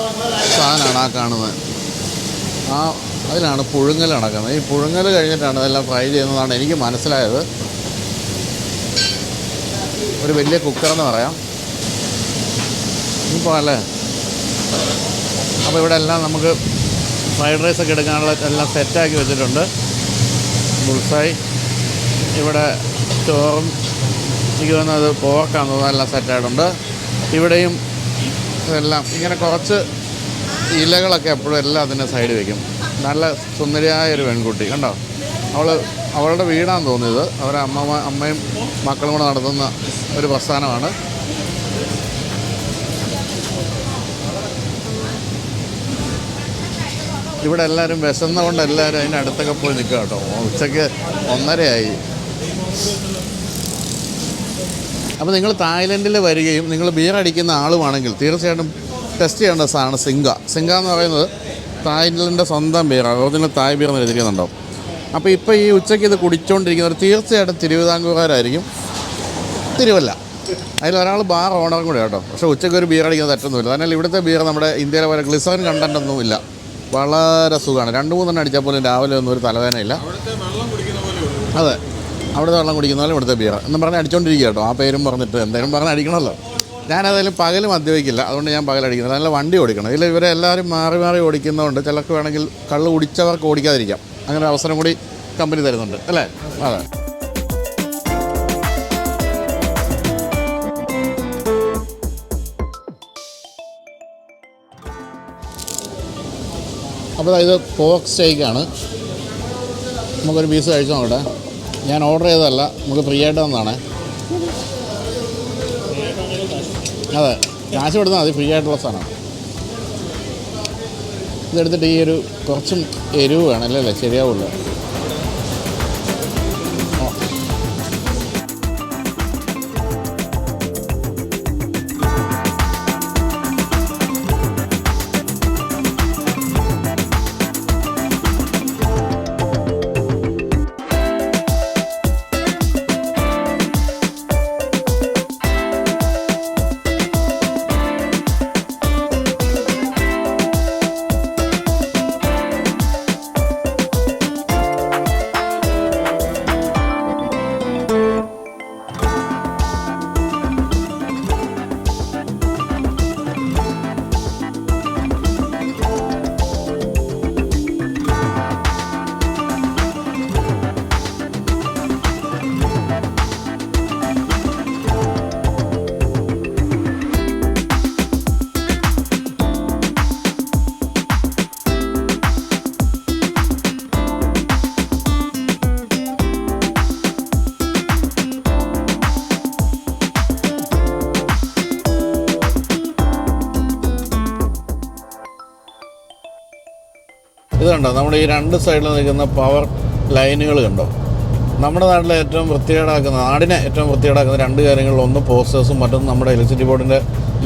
സാധനമാണ് ആ കാണുന്നത്. അതിലാണ് പുഴുങ്ങൽ നടക്കുന്നത്. ഈ പുഴുങ്ങൽ കഴിഞ്ഞിട്ടാണ് ഇതെല്ലാം ഫ്രൈ ചെയ്യുന്നതാണ് എനിക്ക് മനസ്സിലായത്. ഒരു വലിയ കുക്കറെന്ന് പറയാം ഇപ്പോൾ അല്ലേ. അപ്പോൾ ഇവിടെ എല്ലാം നമുക്ക് ഫ്രൈഡ് റൈസൊക്കെ എടുക്കാനുള്ള എല്ലാം സെറ്റാക്കി വെച്ചിട്ടുണ്ട്. ബുൾസായി ഇവിടെ ചോറും എനിക്ക് തോന്നുന്നത് പോർക്കാന്ന് തോന്നുന്നു, എല്ലാം സെറ്റായിട്ടുണ്ട്. ഇവിടെയും ഇതെല്ലാം ഇങ്ങനെ കുറച്ച് ഇലകളൊക്കെ എപ്പോഴും എല്ലാം അതിൻ്റെ സൈഡ് വയ്ക്കും. നല്ല സുന്ദരിയായൊരു പെൺകുട്ടി കണ്ടോ, അവളുടെ വീടാണെന്ന് തോന്നിയത്. അവരെ അമ്മയും മക്കളും കൂടെ നടത്തുന്ന ഒരു പ്രസ്ഥാനമാണ്. ഇവിടെ എല്ലാവരും വിശന്നുകൊണ്ട് എല്ലാവരും അതിൻ്റെ അടുത്തൊക്കെ പോയി നിൽക്കുക കേട്ടോ. ഉച്ചയ്ക്ക് 1:30 അപ്പോൾ നിങ്ങൾ തായ്ലൻഡിൽ വരികയും നിങ്ങൾ ബിയർ അടിക്കുന്ന ആളുമാണെങ്കിൽ തീർച്ചയായിട്ടും ടെസ്റ്റ് ചെയ്യേണ്ട സാധനമാണ് സിങ്ക എന്ന് പറയുന്നത്. തായ്ലൻഡിൻ്റെ സ്വന്തം ബിയറാണ്, ഒറിജിനൽ തായ് ബിയർ എന്ന് എഴുതിയിരിക്കുന്നുണ്ടോ. അപ്പോൾ ഇപ്പോൾ ഈ ഉച്ചയ്ക്ക് ഇത് കുടിച്ചുകൊണ്ടിരിക്കുന്നവർ തീർച്ചയായിട്ടും തിരുവിതാംകൂറുകാരായിരിക്കും, തിരുവല്ല. അതിലൊരാൾ ബാർ ഓണറും കൂടെ കേട്ടോ. പക്ഷേ ഉച്ചയ്ക്ക് ഒരു ബിയർ അടിക്കുന്നത് തെറ്റൊന്നുമില്ല. അതിനാൽ ഇവിടുത്തെ ബിയർ നമ്മുടെ ഇന്ത്യയിലെ പോലെ ഗ്ലിസറിൻ കണ്ടൻറ്റൊന്നും ഇല്ല, വളരെ സുഖമാണ്. 2-3 അടിച്ചാൽ പോലും രാവിലെ ഒന്നും ഒരു തലവേദനയില്ല. അതെ, അവിടുത്തെ വെള്ളം കുടിക്കുന്ന പോലെ ഇവിടുത്തെ ബിയർ എന്നും പറഞ്ഞ് അടിച്ചുകൊണ്ടിരിക്കുക കേട്ടോ. ആ പേരും പറഞ്ഞിട്ട് എന്തായാലും പറഞ്ഞ് അടിക്കണമല്ലോ. ഞാനതായാലും പകൽ മദ്യപിക്കില്ല, അതുകൊണ്ട് ഞാൻ പകൽ അടിക്കുന്നത്. നല്ല വണ്ടി ഓടിക്കണം. ഇതിൽ ഇവരെ എല്ലാവരും മാറി മാറി ഓടിക്കുന്നതുകൊണ്ട് ചിലർക്ക് വേണമെങ്കിൽ കള്ള് കുടിച്ചവർക്ക് ഓടിക്കാതിരിക്കാം. അങ്ങനെ അവസരം കൂടി കമ്പനി തരുന്നുണ്ട് അല്ലേ. അതെ. അപ്പോൾ ഇത് പോർക്ക് സ്റ്റേക്കാണ്. നമുക്കൊരു പീസ് കഴിച്ചു നോക്കട്ടെ. ഞാൻ ഓർഡർ ചെയ്തതല്ല, നമുക്ക് ഫ്രീ ആയിട്ട് തന്നതാണ്. അതെ, കാശ് കൊടുത്താൽ മതി, ഫ്രീ ആയിട്ടുള്ള സാധനമാണ്. ഇതെടുത്തിട്ട് ഈ ഒരു കുറച്ചും എരിവ് വേണം അല്ലേ ശരിയാവുള്ളൂ. ഇത് കണ്ടോ, നമ്മുടെ ഈ രണ്ട് സൈഡിൽ നിൽക്കുന്ന പവർ ലൈനുകൾ കണ്ടോ. നമ്മുടെ നാട്ടിലെ ഏറ്റവും വൃത്തികേടാക്കുന്ന, നാടിനെ ഏറ്റവും വൃത്തികേടാക്കുന്ന രണ്ട് കാര്യങ്ങളിൽ ഒന്ന് പോസ്റ്റേഴ്സും മറ്റൊന്ന് നമ്മുടെ ഇലക്ട്രിസിറ്റി ബോർഡിൻ്റെ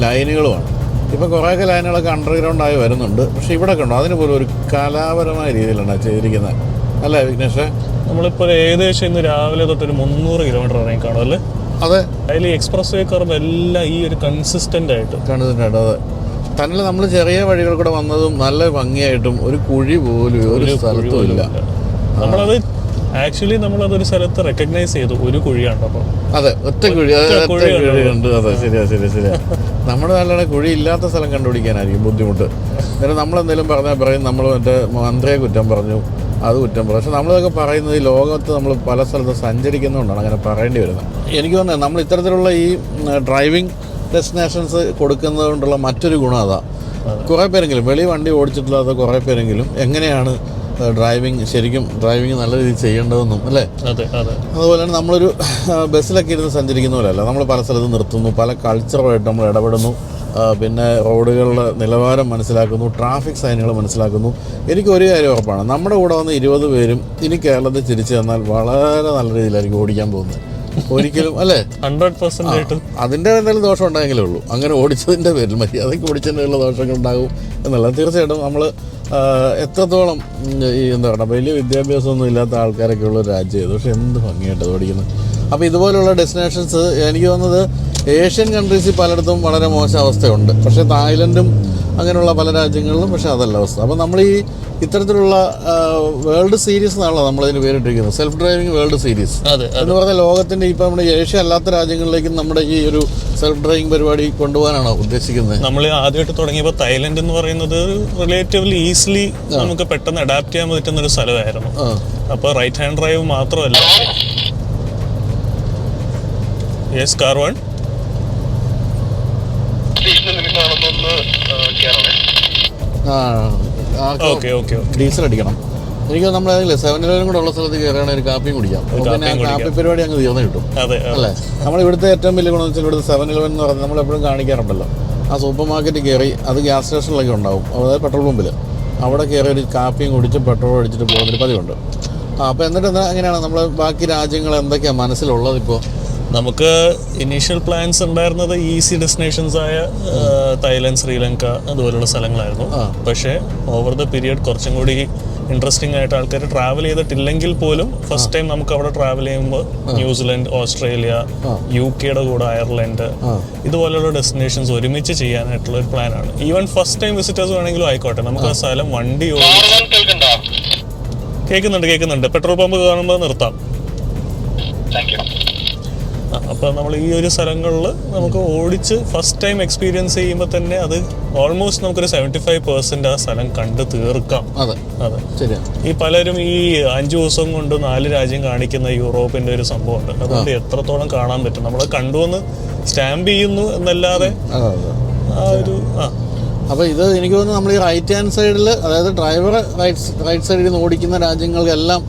ലൈനുകളുമാണ്. ഇപ്പോൾ കുറേയൊക്കെ ലൈനുകളൊക്കെ അണ്ടർഗ്രൗണ്ടായി വരുന്നുണ്ട്. പക്ഷേ ഇവിടെ കണ്ടോ, അതിന് പോലും ഒരു കലാപരമായ രീതിയിലാണ് ചെയ്തിരിക്കുന്നത് അല്ലേ വിഘ്നേഷ്? നമ്മളിപ്പോൾ ഏകദേശം ഇന്ന് രാവിലെ തൊട്ടൊരു 300 കിലോമീറ്റർ ഇറങ്ങി കാണും അല്ലേ? അതെ, അതിൽ എക്സ്പ്രസ് വേ കർവ് എല്ലാം ഈ ഒരു കൺസിസ്റ്റൻ്റ് ആയിട്ട്. അതെ. തന്നെ നമ്മൾ ചെറിയ വഴികൾ കൂടെ വന്നതും നല്ല ഭംഗിയായിട്ടും ഒരു കുഴി പോലും ഒരു സ്ഥലത്തും ഇല്ല. നമ്മളത് ആക്ച്വലി നമ്മളതൊരു സ്ഥലത്ത് റെക്കഗ്നൈസ് ചെയ്തു, ഒരു കുഴിയാണ്. അപ്പോൾ അതെ, ഒറ്റ കുഴിയുണ്ട്. അതെ, ശരിയാ. നമ്മുടെ നാട്ടിലെ കുഴി ഇല്ലാത്ത സ്ഥലം കണ്ടുപിടിക്കാനായിരിക്കും ബുദ്ധിമുട്ട്. എന്നിട്ട് നമ്മളെന്തെങ്കിലും പറഞ്ഞാൽ പറയും നമ്മൾ മറ്റേ മന്ത്രിയെ കുറ്റം പറഞ്ഞു, അത് കുറ്റം പറയും. പക്ഷെ നമ്മളിതൊക്കെ പറയുന്നത് ഈ ലോകത്ത് നമ്മൾ പല സ്ഥലത്ത് സഞ്ചരിക്കുന്നതുകൊണ്ടാണ് അങ്ങനെ പറയേണ്ടി വരുന്നത്. എനിക്ക് തോന്നുന്നത് നമ്മൾ ഇത്തരത്തിലുള്ള ഈ ഡ്രൈവിംഗ് ഡെസ്റ്റിനേഷൻസ് കൊടുക്കുന്നത് കൊണ്ടുള്ള മറ്റൊരു ഗുണം അതാ. കുറേ പേരെങ്കിലും വെളി വണ്ടി ഓടിച്ചിട്ടില്ലാത്ത കുറേ പേരെങ്കിലും എങ്ങനെയാണ് ശരിക്കും ഡ്രൈവിംഗ് നല്ല രീതിയിൽ ചെയ്യേണ്ടതെന്നും അല്ലേ? അതുപോലെ തന്നെ നമ്മളൊരു ബസ്സിലൊക്കെ ഇരുന്ന് സഞ്ചരിക്കുന്ന പോലെയല്ല, നമ്മൾ പല സ്ഥലത്ത് നിർത്തുന്നു, പല കൾച്ചറുമായിട്ട് നമ്മൾ ഇടപെടുന്നു, പിന്നെ റോഡുകളുടെ നിലവാരം മനസ്സിലാക്കുന്നു, ട്രാഫിക് സൈനുകൾ മനസ്സിലാക്കുന്നു. എനിക്ക് ഒരു കാര്യം ഉറപ്പാണ്, നമ്മുടെ കൂടെ വന്ന് 20 പേരും ഇനി കേരളത്തിൽ തിരിച്ചു തന്നാൽ വളരെ നല്ല രീതിയിലായിരിക്കും ഓടിക്കാൻ പോകുന്നത്. ഒരിക്കലും അല്ലേ? 100% അതിൻ്റെ എന്തെങ്കിലും ദോഷം ഉണ്ടായെങ്കിലേ ഉള്ളൂ. അങ്ങനെ ഓടിച്ചതിൻ്റെ പേരിൽ മര്യാദയ്ക്ക് ഓടിച്ചതിൻ്റെ ഉള്ള ദോഷങ്ങൾ ഉണ്ടാകും എന്നുള്ളത് തീർച്ചയായിട്ടും. നമ്മൾ എത്രത്തോളം ഈ എന്താ പറയുക, വലിയ വിദ്യാഭ്യാസമൊന്നും ഇല്ലാത്ത ആൾക്കാരൊക്കെ ഉള്ള രാജ്യം ഇത്, പക്ഷെ എന്ത് ഭംഗിയായിട്ട് ഓടിക്കുന്നത്. അപ്പോൾ ഇതുപോലുള്ള ഡെസ്റ്റിനേഷൻസ് എനിക്ക് തോന്നുന്നത് ഏഷ്യൻ കൺട്രീസിൽ പലയിടത്തും വളരെ മോശം അവസ്ഥയുണ്ട്. പക്ഷേ തായ്ലൻഡും അങ്ങനെയുള്ള പല രാജ്യങ്ങളിലും പക്ഷേ അതല്ല അവസ്ഥ. അപ്പോൾ നമ്മൾ ഈ ഇത്തരത്തിലുള്ള വേൾഡ് സീരീസ് എന്നാണല്ലോ നമ്മളതിന് പേരിട്ടിരിക്കുന്നത്, സെൽഫ് ഡ്രൈവിംഗ് വേൾഡ് സീരീസ് എന്ന് പറഞ്ഞാൽ ലോകത്തിൻ്റെ ഇപ്പോൾ നമ്മുടെ ഏഷ്യ അല്ലാത്ത രാജ്യങ്ങളിലേക്കും നമ്മുടെ ഈ ഒരു സെൽഫ് ഡ്രൈവിംഗ് പരിപാടി കൊണ്ടുപോകാനാണോ ഉദ്ദേശിക്കുന്നത്? നമ്മൾ ആദ്യമായിട്ട് തുടങ്ങിയപ്പോൾ തായ്ലൻഡ് എന്ന് പറയുന്നത് റിലേറ്റീവ്ലി ഈസിലി നമുക്ക് പെട്ടെന്ന് അഡാപ്റ്റ് ചെയ്യാൻ പറ്റുന്ന ഒരു സ്ഥലമായിരുന്നു. അപ്പോൾ റൈറ്റ് ഹാൻഡ് ഡ്രൈവ് മാത്രമല്ല. യെസ്, കാർ വൺ ഡീസൽ അടിക്കണം. എനിക്ക് നമ്മളതിൽ 7-Eleven കൂടെ ഉള്ള സ്ഥലത്ത് കയറുകയാണെങ്കിൽ ഒരു കാപ്പിയും കുടിക്കാം. പിന്നെ ആ കാപ്പി പരിപാടി അങ്ങ് തീർന്നു കിട്ടും അല്ലേ? നമ്മളിവിടുത്തെ ഏറ്റവും വലിയ ഗുണമെന്ന് വെച്ചാൽ ഇവിടുത്തെ 7-Eleven എന്ന് പറഞ്ഞാൽ നമ്മളെപ്പോഴും കാണിക്കാറുണ്ടല്ലോ, ആ സൂപ്പർ മാർക്കറ്റിൽ കയറി, അത് ഗ്യാസ് സ്റ്റേഷനിലൊക്കെ ഉണ്ടാവും, അതായത് പെട്രോൾ പമ്പിൽ, അവിടെ കയറി ഒരു കാപ്പിയും കുടിച്ച് പെട്രോൾ അടിച്ചിട്ട് പോകുന്നൊരു പതിവുണ്ട്. അപ്പോൾ എന്നിട്ട് എങ്ങനെയാണ് നമ്മൾ ബാക്കി രാജ്യങ്ങൾ എന്തൊക്കെയാണ് മനസ്സിലുള്ളത്? ഇപ്പോൾ നമുക്ക് ഇനീഷ്യൽ പ്ലാൻസ് ഉണ്ടായിരുന്നത് ഈസി ഡെസ്റ്റിനേഷൻസ് ആയ തായ്ലൻഡ്, ശ്രീലങ്ക അതുപോലുള്ള സ്ഥലങ്ങളായിരുന്നു. പക്ഷേ ഓവർ ദ പീരിയഡ് കുറച്ചും കൂടി ഇൻട്രസ്റ്റിംഗ് ആയിട്ട് ആൾക്കാർ ട്രാവൽ ചെയ്തിട്ടില്ലെങ്കിൽ പോലും ഫസ്റ്റ് ടൈം നമുക്ക് അവിടെ ട്രാവൽ ചെയ്യുമ്പോൾ ന്യൂസിലൻഡ്, ഓസ്ട്രേലിയ, UK കൂടെ അയർലൻഡ് ഇതുപോലുള്ള ഡെസ്റ്റിനേഷൻസ് ഒരുമിച്ച് ചെയ്യാനായിട്ടുള്ള ഒരു പ്ലാനാണ്. ഈവൻ ഫസ്റ്റ് ടൈം വിസിറ്റേഴ്സ് വേണമെങ്കിലും ആയിക്കോട്ടെ, നമുക്ക് ആ സ്ഥലം വണ്ടി കേൾക്കുന്നുണ്ട്. പെട്രോൾ പമ്പ് കാണുമ്പോൾ നിർത്താം. അപ്പോൾ നമ്മൾ ഈ ഒരു സ്ഥലങ്ങളിൽ നമുക്ക് ഓടിച്ച് ഫസ്റ്റ് ടൈം എക്സ്പീരിയൻസ് ചെയ്യുമ്പോൾ തന്നെ അത് ഓൾമോസ്റ്റ് നമുക്കൊരു 75% ആ സ്ഥലം കണ്ട് തീർക്കാം. അതെ, ഈ പലരും ഈ 5 ദിവസം കൊണ്ട് 4 രാജ്യം കാണിക്കുന്ന യൂറോപ്പിന്റെ ഒരു സംഭവമുണ്ട്. അതുകൊണ്ട് എത്രത്തോളം കാണാൻ പറ്റും, നമ്മൾ കണ്ടുവന്ന് സ്റ്റാമ്പ് ചെയ്യുന്നു എന്നല്ലാതെ ആ ഒരു അപ്പോൾ ഇത് എനിക്ക് തോന്നുന്നു നമ്മൾ ഈ റൈറ്റ് ഹാൻഡ് സൈഡിൽ, അതായത് ഡ്രൈവർ റൈറ്റ് സൈഡിൽ നിന്ന് ഓടിക്കുന്ന രാജ്യങ്ങൾക്കെല്ലാം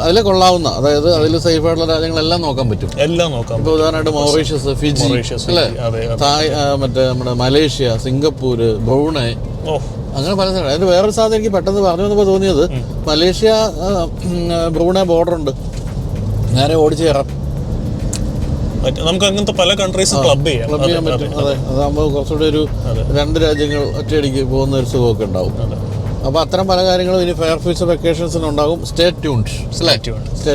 അതിൽ കൊള്ളാവുന്ന, അതായത് അതിൽ സേഫ് ആയിട്ടുള്ള രാജ്യങ്ങളെല്ലാം നോക്കാൻ പറ്റും. ഇപ്പോൾ ഉദാഹരണമായിട്ട് മൗറീഷ്യസ്, ഫിജി അല്ലേ, മറ്റേ നമ്മുടെ മലേഷ്യ, സിംഗപ്പൂർ, ബ്രൂണൈ, അങ്ങനെ പല സ്ഥലം. അതിൻ്റെ വേറൊരു സാധനം എനിക്ക് പെട്ടെന്ന് പറഞ്ഞു വന്നപ്പോൾ തോന്നിയത്, മലേഷ്യ ബ്രൂണെ ബോർഡറുണ്ട്, നേരെ ഓടിച്ച് കയറാം. നമുക്ക് അങ്ങനത്തെ പല കൺട്രീസ് ക്ലബ് ചെയ്യാൻ പറ്റും. അതെ, അതാകുമ്പോൾ കുറച്ചുകൂടി ഒരു 2 രാജ്യങ്ങൾ ഒറ്റയടിക്ക് പോകുന്ന ഒരു സുഖമൊക്കെ ഉണ്ടാവും. അപ്പോൾ അത്തരം പല കാര്യങ്ങളും ഇനി ഫെയർ ഫ്യൂച്ചർ വെക്കേഷൻസിനുണ്ടാകും. സ്റ്റേ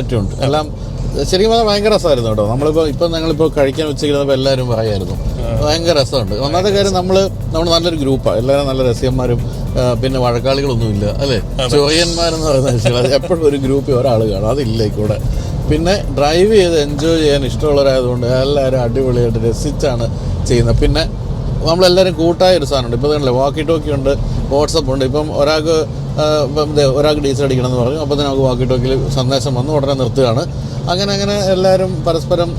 ട്യൂൺഡ് എല്ലാം. ശരിക്കും പറഞ്ഞാൽ ഭയങ്കര രസമായിരുന്നു കേട്ടോ. ഞങ്ങളിപ്പോൾ കഴിക്കാൻ ഉച്ചയ്ക്കിരുന്നപ്പോൾ എല്ലാവരും പറയായിരുന്നു ഭയങ്കര രസമുണ്ട്. ഒന്നാമത്തെ കാര്യം നമ്മൾ നല്ലൊരു ഗ്രൂപ്പാണ്, എല്ലാവരും നല്ല രസ്യന്മാരും പിന്നെ വഴക്കാളികളൊന്നുമില്ല അല്ലേ. ചൊറിയന്മാരെന്ന് പറയുന്നത് എപ്പോഴും ഒരു ഗ്രൂപ്പിൽ ഒരാൾ കാണും, അതില്ല കൂടെ. പിന്നെ ഡ്രൈവ് ചെയ്ത് എൻജോയ് ചെയ്യാൻ ഇഷ്ടമുള്ളവരായതുകൊണ്ട് എല്ലാവരും അടിപൊളിയായിട്ട് രസിച്ചാണ് ചെയ്യുന്നത്. പിന്നെ നമ്മളെല്ലാവരും കൂട്ടായൊരു സാധനമുണ്ട്. ഇപ്പോൾ തന്നെ വാക്കി ടോക്കി ഉണ്ട്, വാട്സപ്പ് ഉണ്ട്. ഇപ്പം ഒരാൾക്ക് ഡീസൽ അടിക്കണമെന്ന് പറഞ്ഞു, അപ്പോൾ തന്നെ നമുക്ക് വാക്കി ടോക്കിൽ സന്ദേശം വന്നു, ഉടനെ നിർത്തുകയാണ്. അങ്ങനെ എല്ലാവരും പരസ്പരം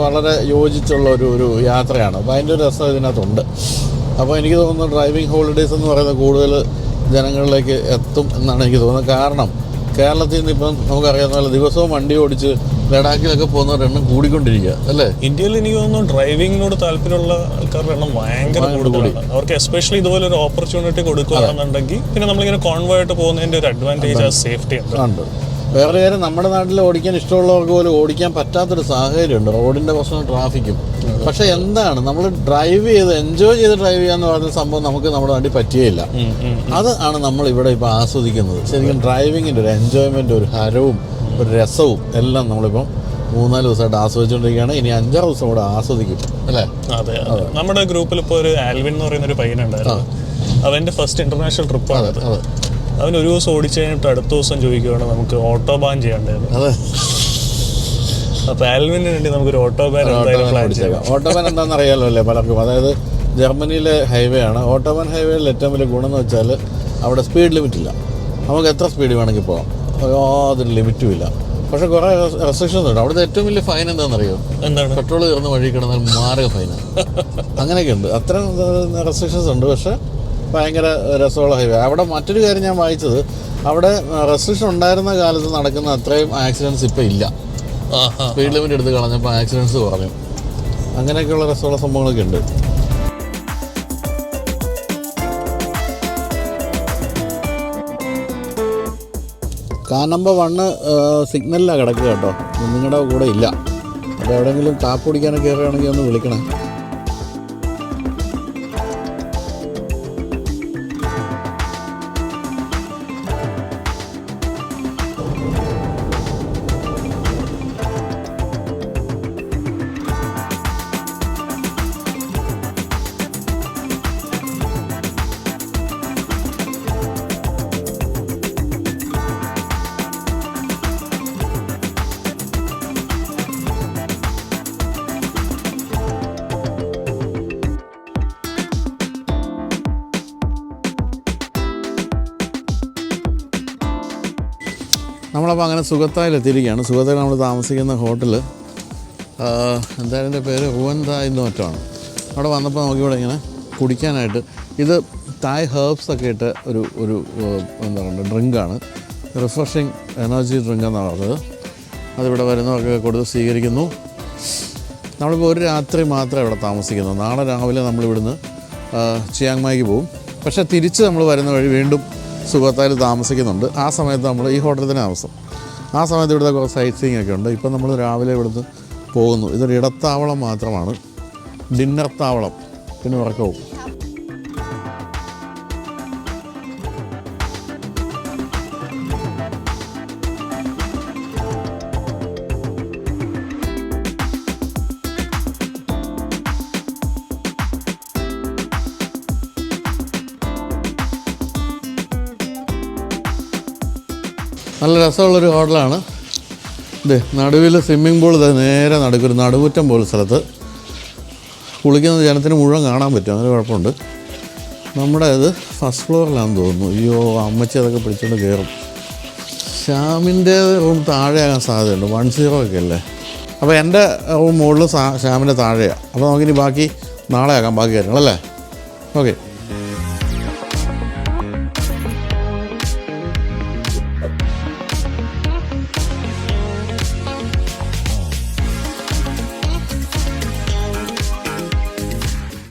വളരെ യോജിച്ചുള്ള ഒരു യാത്രയാണ്. അപ്പോൾ അതിൻ്റെ ഒരു രസം ഇതിനകത്തുണ്ട്. അപ്പോൾ എനിക്ക് തോന്നുന്നു ഡ്രൈവിംഗ് ഹോളിഡേയ്സ് എന്ന് പറയുന്നത് കൂടുതൽ ജനങ്ങളിലേക്ക് എത്തും എന്നാണ് എനിക്ക് തോന്നുന്നത്. കാരണം കേരളത്തിൽ നിന്ന് ഇപ്പം നമുക്കറിയാവുന്ന പോലെ ദിവസവും വണ്ടി ഓടിച്ച് ലഡാക്കിലൊക്കെ പോകുന്നവരുടെ എണ്ണം കൂടിക്കൊണ്ടിരിക്കുക അല്ലേ. ഇന്ത്യയിൽ എനിക്ക് തോന്നുന്നു ഡ്രൈവിങ്ങിനോട് താല്പര്യമുള്ള ആൾക്കാരുടെ എണ്ണം ഭയങ്കര കൂടുതലാണ്. അവർക്ക് എസ്പെഷ്യലി ഇതുപോലെ ഒരു ഓപ്പർച്യൂണിറ്റി കൊടുക്കുകയാണെന്നുണ്ടെങ്കിൽ പിന്നെ നമ്മളിങ്ങനെ കോൺവോയ് ആയിട്ട് പോകുന്നതിൻ്റെ ഒരു അഡ്വാൻറ്റേജ് ആ സേഫ്റ്റി ഉണ്ട്. വേറെ കാര്യം, നമ്മുടെ നാട്ടിൽ ഓടിക്കാൻ ഇഷ്ടമുള്ളവർക്ക് പോലും ഓടിക്കാൻ പറ്റാത്തൊരു സാഹചര്യമുണ്ട്. റോഡിൻ്റെ പ്രശ്നം, ട്രാഫിക്കും. പക്ഷെ എന്താണ് നമ്മൾ ഡ്രൈവ് ചെയ്ത് എൻജോയ് ചെയ്ത് ഡ്രൈവ് ചെയ്യാന്ന് പറയുന്ന സംഭവം നമുക്ക് നമ്മുടെ നാട്ടിൽ പറ്റുകയില്ല. അത് ആണ് നമ്മൾ ഇവിടെ ഇപ്പോൾ ആസ്വദിക്കുന്നത്. ശരിക്കും ഡ്രൈവിങ്ങിൻ്റെ ഒരു എൻജോയ്മെൻ്റ്, ഒരു ഹരവും ഒരു രസവും എല്ലാം നമ്മളിപ്പം 3-4 ദിവസമായിട്ട് ആസ്വദിച്ചുകൊണ്ടിരിക്കുകയാണ്. ഇനി 5-6 ദിവസം കൂടെ ആസ്വദിക്കും അല്ലേ. അതെ, നമ്മുടെ ഗ്രൂപ്പിൽ ഇപ്പോൾ ഒരു ആൽവിൻ എന്ന് പറയുന്ന ഒരു പയ്യനുണ്ടായിരുന്നു. അവൻ്റെ ഫസ്റ്റ് ഇന്റർനാഷണൽ ട്രിപ്പാണ്. അവൻ ഒരു ദിവസം ഓടിച്ചു കഴിഞ്ഞിട്ട് അടുത്ത ദിവസം ചോദിക്കുകയാണ് നമുക്ക് ഓട്ടോ ബാൻ ചെയ്യേണ്ടത്. അപ്പോൾ ആൽവിന് വേണ്ടി നമുക്കൊരു ഓട്ടോ ബാൻ ഓടിച്ചേക്കാം. ഓട്ടോ ബാൻ എന്താണെന്ന് അറിയാമല്ലോ അല്ലേ പലർക്കും. അതായത് ജർമ്മനിയിലെ ഹൈവേ ആണ്. ഓട്ടോ ബാൻ ഹൈവേയിൽ ഏറ്റവും വലിയ ഗുണം എന്ന് വെച്ചാൽ അവിടെ സ്പീഡ് ലിമിറ്റ് ഇല്ല. നമുക്ക് എത്ര സ്പീഡ് വേണമെങ്കിൽ പോകാം, യാതൊരു ലിമിറ്റും ഇല്ല. പക്ഷെ കുറേ റെസ്ട്രിക്ഷൻസ് ഉണ്ട്. അവിടുത്തെ ഏറ്റവും വലിയ ഫൈൻ എന്താണെന്നറിയോ? എന്താണ്? പെട്രോൾ തീർന്ന് വഴി കിടന്നാൽ മാരക ഫൈനാണ്. അങ്ങനെയൊക്കെ ഉണ്ട്. അത്രയും റെസ്ട്രിക്ഷൻസ് ഉണ്ട്. പക്ഷെ ഭയങ്കര രസമുള്ള ഹൈവേ. അവിടെ മറ്റൊരു കാര്യം ഞാൻ വായിച്ചത്, അവിടെ റെസ്ട്രിക്ഷൻ ഉണ്ടായിരുന്ന കാലത്ത് നടക്കുന്ന അത്രയും ആക്സിഡൻറ്റ്സ് ഇപ്പം ഇല്ല. സ്പീഡ് ലിമിറ്റ് എടുത്ത് കളഞ്ഞപ്പോൾ ആക്സിഡൻറ്റ്സ് കുറഞ്ഞു. അങ്ങനെയൊക്കെയുള്ള രസമുള്ള സംഭവങ്ങളൊക്കെ ഉണ്ട്. കാർ നമ്പർ 1 സിഗ്നലിലാണ് കിടക്കുക കേട്ടോ. നിങ്ങളുടെ കൂടെ ഇല്ല. അപ്പോൾ എവിടെയെങ്കിലും കാപ്പ് കുടിക്കാനൊക്കെ കയറുകയാണെങ്കിൽ ഒന്ന് വിളിക്കണേ. നമ്മളപ്പോൾ അങ്ങനെ സുഖത്തായിലെത്തിയിരിക്കുകയാണ്. സുഖത്തായിൽ നമ്മൾ താമസിക്കുന്ന ഹോട്ടൽ എന്തായാലും എൻ്റെ പേര് റുവൻതായ് എന്ന് മറ്റാണ്. അവിടെ വന്നപ്പോൾ നമുക്കിവിടെ ഇങ്ങനെ കുടിക്കാനായിട്ട് ഇത് തായ് ഹേർബ്സ് ഒക്കെ ഇട്ട് ഒരു എന്താ പറയുക ഡ്രിങ്കാണ്. റിഫ്രഷിങ് എനർജി ഡ്രിങ്ക് എന്നാണ് പറഞ്ഞത്. അതിവിടെ വരുന്നവർക്ക് കൊടുത്ത് സ്വീകരിക്കുന്നു. നമ്മളിപ്പോൾ ഒരു രാത്രി മാത്രമേ ഇവിടെ താമസിക്കുന്നു. നാളെ രാവിലെ നമ്മളിവിടുന്ന് ചിയാങ് മായിക്ക് പോകും. പക്ഷേ തിരിച്ച് നമ്മൾ വരുന്ന വഴി വീണ്ടും സുഖത്തായിൽ താമസിക്കുന്നുണ്ട്. ആ സമയത്ത് നമ്മൾ ഈ ഹോട്ടലിൽ തന്നെ താമസം. ആ സമയത്ത് ഇവിടുത്തെ കുറച്ച് സൈറ്റ് സീയിങ് ഒക്കെ ഉണ്ട്. ഇപ്പം നമ്മൾ രാവിലെ ഇവിടുന്ന് പോകുന്നു. ഇതൊരു ഇടത്താവളം മാത്രമാണ്, ഡിന്നർ താവളം, പിന്നെ ഉറക്കവും. നല്ല രസമുള്ളൊരു ഹോട്ടലാണ് ഇത്. നടുവിൽ സ്വിമ്മിംഗ് പൂൾ ഇത് നേരെ നടുക്കൊരു നടുമുറ്റം പോലെ സ്ഥലത്ത് കുളിക്കുന്നത് ജനത്തിന് മുഴുവൻ കാണാൻ പറ്റും. അങ്ങനെ കുഴപ്പമുണ്ട്. നമ്മുടെ ഇത് ഫസ്റ്റ് ഫ്ലോറിലാണെന്ന് തോന്നുന്നു. അയ്യോ, അമ്മച്ചി അതൊക്കെ പിടിച്ചുകൊണ്ട് കയറും. ശ്യാമിൻ്റെ റൂം താഴെയാകാൻ സാധ്യതയുണ്ട്. 10 ഒക്കെ അല്ലേ. അപ്പോൾ എൻ്റെ റൂം മുകളിൽ ശ്യാമിൻ്റെ താഴെയാണ്. അപ്പോൾ നമുക്കിനി ബാക്കി നാളെ ആക്കാം ബാക്കി കാര്യങ്ങളല്ലേ. ഓക്കെ.